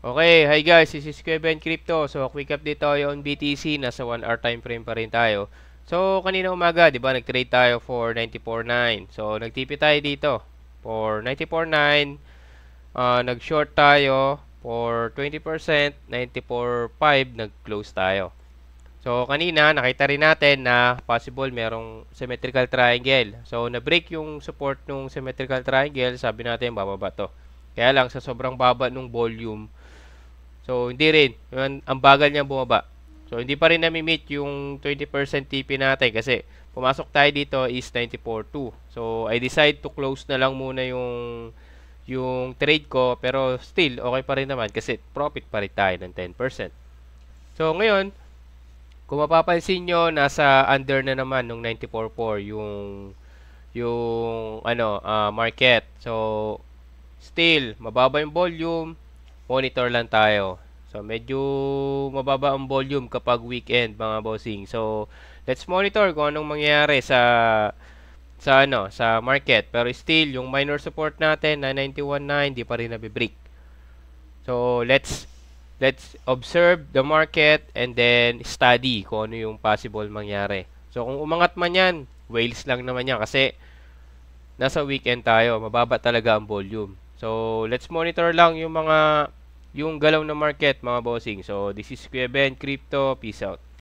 Okay, hi guys, this is Kuya Ben Crypto. So, quick update tayo on BTC. Nasa 1 hour time frame pa rin tayo. So, kanina umaga, di ba, nag-trade tayo for 94.9. So, nag-TP tayo dito for 94.9. Nag-short tayo for 20%, 94.5, nag-close tayo. So, kanina, nakita rin natin na possible merong symmetrical triangle. So, na-break yung support ng symmetrical triangle. Sabi natin, bababa to. Kaya lang, sa sobrang baba ng volume, so, hindi rin. Ang bagal niya bumaba. So, hindi pa rin nami-meet yung 20% TP natin kasi pumasok tayo dito is 94.2. So, I decide to close na lang muna yung trade ko pero still okay pa rin naman kasi profit pa rin tayo ng 10%. So, ngayon, kung mapapansin nyo, nasa under na naman nung 94.4 yung market. So, still mababa yung volume, monitor lang tayo. So, medyo mababa ang volume kapag weekend, mga bossing. So, let's monitor kung anong mangyayari sa market. Pero still, yung minor support natin na 91.9, di pa rin nabe-break. So, let's observe the market and then study kung ano yung possible mangyari. So, kung umangat man yan, whales lang naman yan kasi nasa weekend tayo, mababa talaga ang volume. So, let's monitor lang yung galaw ng market, mga bossing. So, this is Kuya Ben Crypto. Peace out.